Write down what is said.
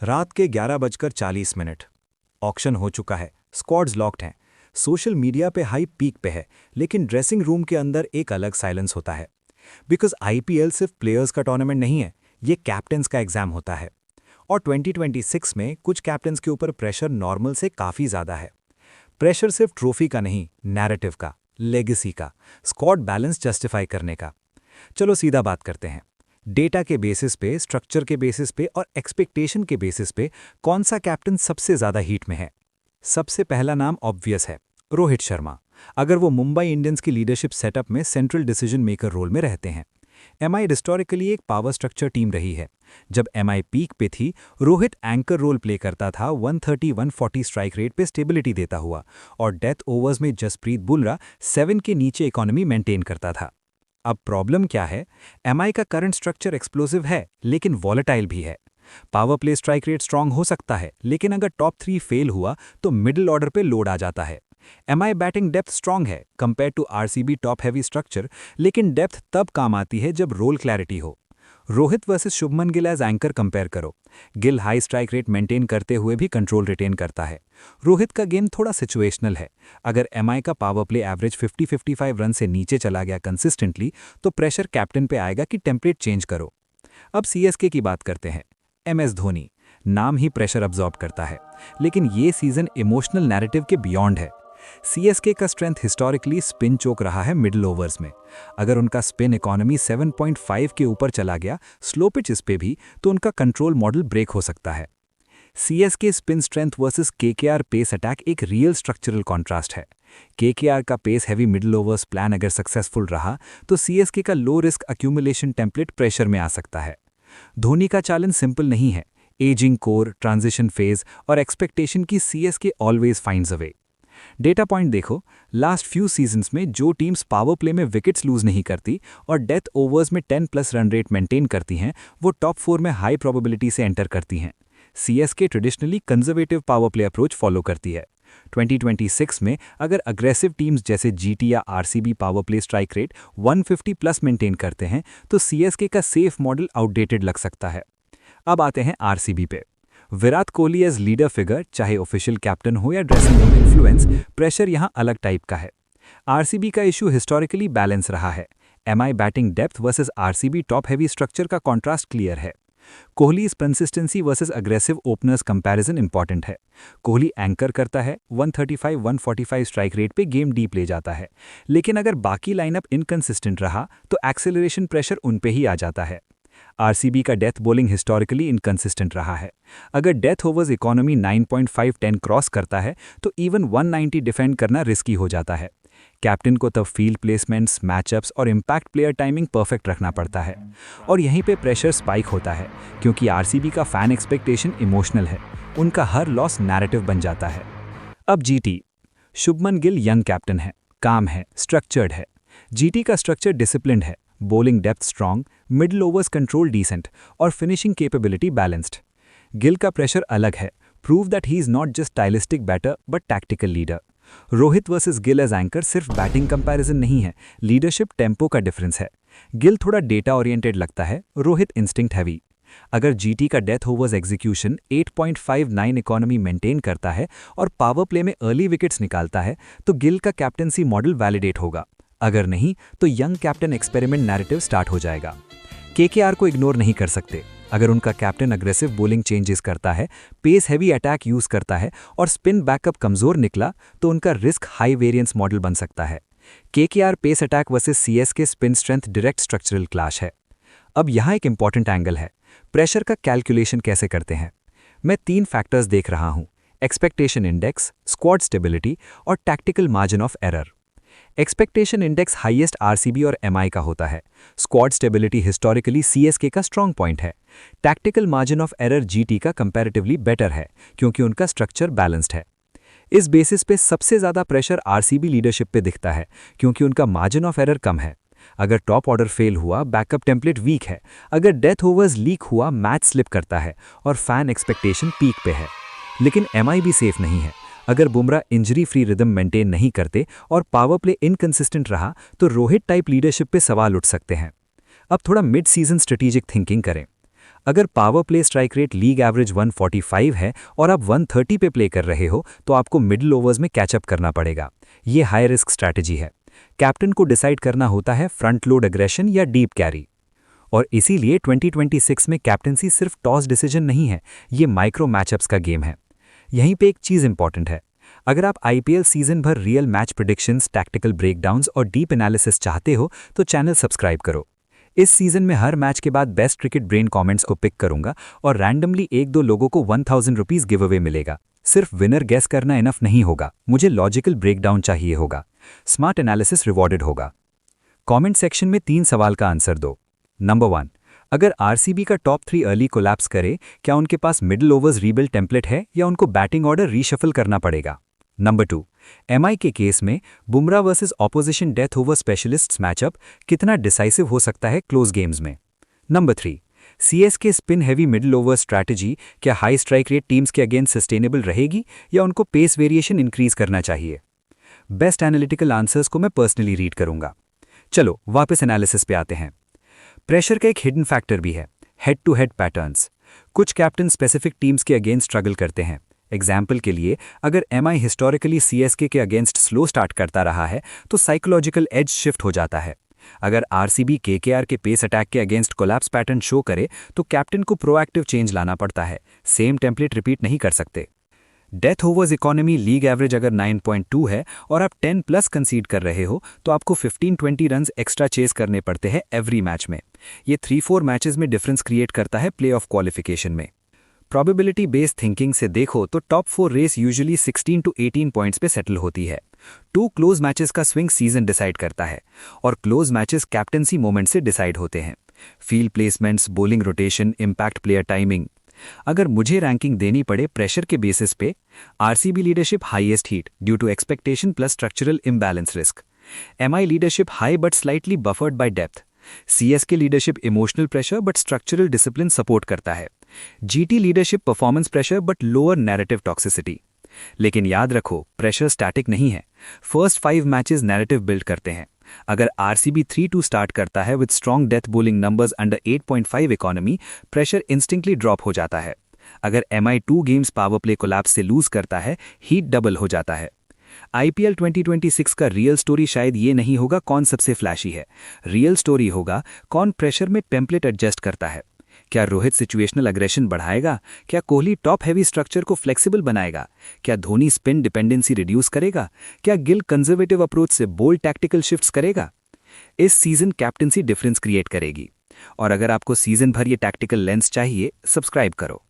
रात के 11:40 ऑक्शन हो चुका है, स्क्वाड्स लॉक्ड हैं, सोशल मीडिया पे हाई पीक पे है, लेकिन ड्रेसिंग रूम के अंदर एक अलग साइलेंस होता है। बिकॉज आईपीएल सिर्फ प्लेयर्स का टूर्नामेंट नहीं है, ये कैप्टन्स का एग्जाम होता है। और 2026 में कुछ कैप्टन्स के ऊपर प्रेशर नॉर्मल से काफ़ी ज़्यादा है। प्रेशर सिर्फ ट्रॉफी का नहीं, नैरेटिव का, लेगेसी का, स्क्वाड बैलेंस जस्टिफाई करने का। चलो सीधा बात करते हैं। डेटा के बेसिस पे, स्ट्रक्चर के बेसिस पे और एक्सपेक्टेशन के बेसिस पे कौन सा कैप्टन सबसे ज़्यादा हीट में है? सबसे पहला नाम ऑब्वियस है, रोहित शर्मा। अगर वो मुंबई इंडियंस की लीडरशिप सेटअप में सेंट्रल डिसीजन मेकर रोल में रहते हैं। एमआई हिस्टोरिकली एक पावर स्ट्रक्चर टीम रही है। जब एमआई पीक पे थी, रोहित एंकर रोल प्ले करता था, 130-140 स्ट्राइक रेट पे स्टेबिलिटी देता हुआ, और डेथ ओवर्स में जसप्रीत बुमराह 7 के नीचे इकोनॉमी मेंटेन करता था। अब प्रॉब्लम क्या है? एमआई का करंट स्ट्रक्चर एक्सप्लोसिव है, लेकिन वॉलेटाइल भी है। Power play strike rate strong हो सकता है, लेकिन अगर टॉप 3 फेल हुआ तो मिडिल ऑर्डर पे लोड आ जाता है। एमआई बैटिंग डेप्थ स्ट्रांग है compare to RCB top heavy structure, लेकिन डेप्थ तब काम आती है जब रोल क्लैरिटी हो। Rohit versus Shubman Gill as anchor compare करो। Gill high strike rate maintain करते हुए भी कंट्रोल रिटेन करता है। रोहित का गेम थोड़ा सिचुएशनल है। अगर एमआई का पावर प्ले एवरेज 50-55 रन से नीचे चला गया कंसिस्टेंटली, तो प्रेशर कैप्टन पे आएगा कि टेम्पलेट चेंज करो। अब सीएसके की बात करते हैं। एमएस धोनी नाम ही प्रेशर अब्जॉर्ब करता है, लेकिन ये सीजन इमोशनल नैरेटिव के बियॉन्ड है। सीएसके का स्ट्रेंथ हिस्टोरिकली स्पिन चोक रहा है मिडिल ओवर्स में। अगर उनका स्पिन इकोनॉमी 7.5 के ऊपर चला गया स्लो पिचेस पे भी, तो उनका कंट्रोल मॉडल ब्रेक हो सकता है। CSK spin strength versus KKR pace attack एक रियल स्ट्रक्चरल कॉन्ट्रास्ट है। केकेआर का pace heavy middle overs plan अगर सक्सेसफुल रहा, तो सीएसके का low risk accumulation template pressure में आ सकता है। धोनी का चैलेंज सिंपल नहीं है। एजिंग कोर, ट्रांजिशन फेज और एक्सपेक्टेशन की CSK always finds a way. Data point देखो, लास्ट फ्यू सीजन्स में जो टीम्स पावर प्ले में विकेट्स लूज नहीं करती और डेथ ओवर्स में 10+ रन रेट मेंटेन करती हैं, वो टॉप 4 में हाई प्रोबेबिलिटी से एंटर करती हैं। CSK traditionally conservative power play approach follow करती है। 2026 में अगर अग्रेसिव टीम्स जैसे जीटी या RCB power play strike rate 150+ maintain करते हैं, तो सीएसके का सेफ मॉडल आउटडेटेड लग सकता है। अब आते हैं आरसीबी पे। Virat Kohli as leader figure, चाहे ऑफिशियल कैप्टन हो या ड्रेसिंग रूम इन्फ्लुएंस, प्रेशर यहां अलग टाइप का है। आरसीबी का इशू हिस्टोरिकली बैलेंस रहा है। MI batting depth versus RCB top heavy structure का कॉन्ट्रास्ट क्लियर है। Kohli consistency versus aggressive openers comparison important है। कोहली एंकर करता है, 135-145 स्ट्राइक रेट पे गेम डीप ले जाता है, लेकिन अगर बाकी लाइनअप इनकंसिस्टेंट रहा तो एक्सेलरेशन प्रेशर उन पे ही आ जाता है। आरसीबी का डेथ बॉलिंग हिस्टोरिकली इनकंसिस्टेंट रहा है। अगर डेथ ओवर्स इकोनॉमी 9.5-10 क्रॉस करता है, तो इवन 190 डिफेंड करना रिस्की हो जाता है। कैप्टन को तब फील्ड प्लेसमेंट्स, मैचअप्स और इम्पैक्ट प्लेयर टाइमिंग परफेक्ट रखना पड़ता है। और यहीं पे प्रेशर स्पाइक होता है, क्योंकि आरसीबी का फैन एक्सपेक्टेशन इमोशनल है। उनका हर लॉस नैरेटिव बन जाता है। अब GT. Shubman Gill young captain है, काम है, स्ट्रक्चर्ड है। जीटी का स्ट्रक्चर डिसिप्लिन्ड है, bowling depth strong, middle overs control decent और फिनिशिंग कैपेबिलिटी बैलेंस्ड। गिल का प्रेशर अलग है, prove that he is not just stylistic batter but tactical leader. Rohit versus Gill as anchor सिर्फ बैटिंग कंपैरिजन नहीं है, लीडरशिप टेम्पो का difference है। गिल थोड़ा डेटा ओरिएंटेड लगता है, रोहित इंस्टिंक्ट हैवी। अगर जीटी का death overs execution 8.59 economy maintain करता है और पावर प्ले में अर्ली विकेट्स निकालता है, तो गिल का कैप्टनसी मॉडल वैलिडेट होगा। अगर नहीं, तो young captain experiment narrative start हो जाएगा। केकेआर को इग्नोर नहीं कर सकते। अगर उनका कैप्टन अग्रेसिव बॉलिंग चेंजेस करता है, पेस हैवी अटैक यूज करता है और स्पिन बैकअप कमजोर निकला, तो उनका रिस्क हाई वेरिएंस मॉडल बन सकता है। KKR pace attack versus CSK spin strength direct structural clash है। अब यहाँ एक इंपॉर्टेंट एंगल है, प्रेशर का कैलकुलेशन कैसे करते हैं। मैं 3 फैक्टर्स देख रहा हूँ, एक्सपेक्टेशन इंडेक्स, स्क्वाड स्टेबिलिटी और tactical margin of error. Expectation index highest RCB और एमआई का होता है। स्क्वाड स्टेबिलिटी हिस्टोरिकली सीएसके का स्ट्रांग पॉइंट है। Tactical margin of error GT का कंपैरेटिवली बेटर है, क्योंकि उनका स्ट्रक्चर बैलेंस्ड है। इस बेसिस पे सबसे ज़्यादा प्रेशर आरसीबी लीडरशिप पे दिखता है, क्योंकि उनका मार्जिन ऑफ एरर कम है। अगर टॉप ऑर्डर फेल हुआ, बैकअप टेम्पलेट वीक है। अगर डेथ ओवर्स लीक हुआ, मैच स्लिप करता है और फैन एक्सपेक्टेशन पीक पे है। लेकिन एमआई भी सेफ नहीं है। अगर Bumrah injury free rhythm maintain नहीं करते और पावर प्ले इनकंसिस्टेंट रहा, तो रोहित टाइप लीडरशिप पे सवाल उठ सकते हैं। अब थोड़ा मिड सीजन स्ट्रेटेजिक थिंकिंग करें। अगर power play strike rate league average 145 है और आप 130 पे प्ले कर रहे हो तो आपको मिडिल ओवर्स में कैचअप करना पड़ेगा। ये हाई रिस्क स्ट्रैटेजी है। कैप्टन को डिसाइड करना होता है फ्रंट लोड एग्रेशन या डीप कैरी। और इसीलिए 2026 में कैप्टनसी सिर्फ टॉस डिसीजन नहीं है, ये माइक्रो मैचअप्स का गेम है। यहीं पे एक चीज़ इंपॉर्टेंट है। अगर आप आईपीएल सीजन भर real match predictions, tactical breakdowns और डीप एनालिसिस चाहते हो तो चैनल सब्सक्राइब करो। इस सीजन में हर मैच के बाद बेस्ट क्रिकेट ब्रेन कमेंट्स को पिक करूंगा और रैंडमली 1-2 लोगों को 1000 रुपीज गिव अवे मिलेगा। सिर्फ विनर गेस करना इनफ नहीं होगा, मुझे लॉजिकल ब्रेकडाउन चाहिए होगा। स्मार्ट एनालिसिस रिवॉर्डेड होगा। कमेंट सेक्शन में 3 सवाल का आंसर दो। नंबर 1, अगर आरसीबी का टॉप 3 अर्ली कोलैप्स करे, क्या उनके पास मिडिल ओवर्स रीबिल्ड टेम्पलेट है या उनको बैटिंग ऑर्डर रीशफल करना पड़ेगा? नंबर 2, एमआई के केस में Bumrah versus opposition death over specialists matchup कितना डिसाइसिव हो सकता है क्लोज गेम्स में? Number 3, CSK spin heavy middle over strategy क्या हाई स्ट्राइक रेट टीम्स के अगेंस्ट सस्टेनेबल रहेगी या उनको पेस वेरिएशन इंक्रीज करना चाहिए? बेस्ट एनालिटिकल आंसर्स को मैं पर्सनली रीड करूंगा। चलो वापस एनालिसिस पे आते हैं। प्रेशर का एक हिडन फैक्टर भी है, हेड टू हेड पैटर्न्स। कुछ कैप्टन स्पेसिफिक टीम्स के अगेंस्ट स्ट्रगल करते हैं। एग्जाम्पल के लिए, अगर एमआई हिस्टोरिकली सीएसके के अगेंस्ट स्लो स्टार्ट करता रहा है तो साइकोलॉजिकल एज शिफ्ट हो जाता है। अगर आरसीबी केकेआर के पेस अटैक के अगेंस्ट कोलैप्स पैटर्न शो करे तो कैप्टन को प्रोएक्टिव चेंज लाना पड़ता है, सेम टेम्पलेट रिपीट नहीं कर सकते। Death overs economy league average अगर 9.2 है और आप 10+ कंसीड कर रहे हो तो आपको 15-20 रन्स एक्स्ट्रा चेस करने पड़ते हैं एवरी मैच में। ये 3-4 मैचेस में डिफरेंस क्रिएट करता है प्लेऑफ क्वालिफिकेशन में। प्रोबेबिलिटी बेस्ड थिंकिंग से देखो तो top 4 race usually 16 to 18 points पे सेटल होती है। 2 क्लोज मैचेस का स्विंग सीजन डिसाइड करता है और क्लोज मैचेस कैप्टनसी मोमेंट से डिसाइड होते हैं। Field placements, bowling rotation, impact player timing. अगर मुझे रैंकिंग देनी पड़े प्रेशर के बेसिस पे, RCB leadership highest heat due to expectation plus structural imbalance risk. MI leadership high but slightly buffered by depth. CSK leadership emotional pressure but structural discipline support करता है। GT leadership performance pressure but lower narrative toxicity. लेकिन याद रखो, pressure static नहीं है। First 5 matches narrative build करते हैं। अगर आरसीबी 3-2 स्टार्ट करता है with strong death bowling numbers under 8.5 economy, pressure instinctively drop हो जाता है। अगर MI 2 games power play collapse से लूज करता है, हीट डबल हो जाता है। आईपीएल 2026 का रियल स्टोरी शायद ये नहीं होगा कौन सबसे फ्लैशी है, रियल स्टोरी होगा कौन प्रेशर में टेम्पलेट एडजस्ट करता है। क्या रोहित सिचुएशनल अग्रेशन बढ़ाएगा? क्या कोहली टॉप हैवी स्ट्रक्चर को फ्लेक्सिबल बनाएगा? क्या धोनी स्पिन डिपेंडेंसी रिड्यूस करेगा? क्या गिल कंजर्वेटिव अप्रोच से बोल्ड टैक्टिकल शिफ्ट्स करेगा? इस सीजन कैप्टनसी डिफरेंस क्रिएट करेगी। और अगर आपको सीजन भर ये टैक्टिकल लेंस चाहिए, सब्सक्राइब करो।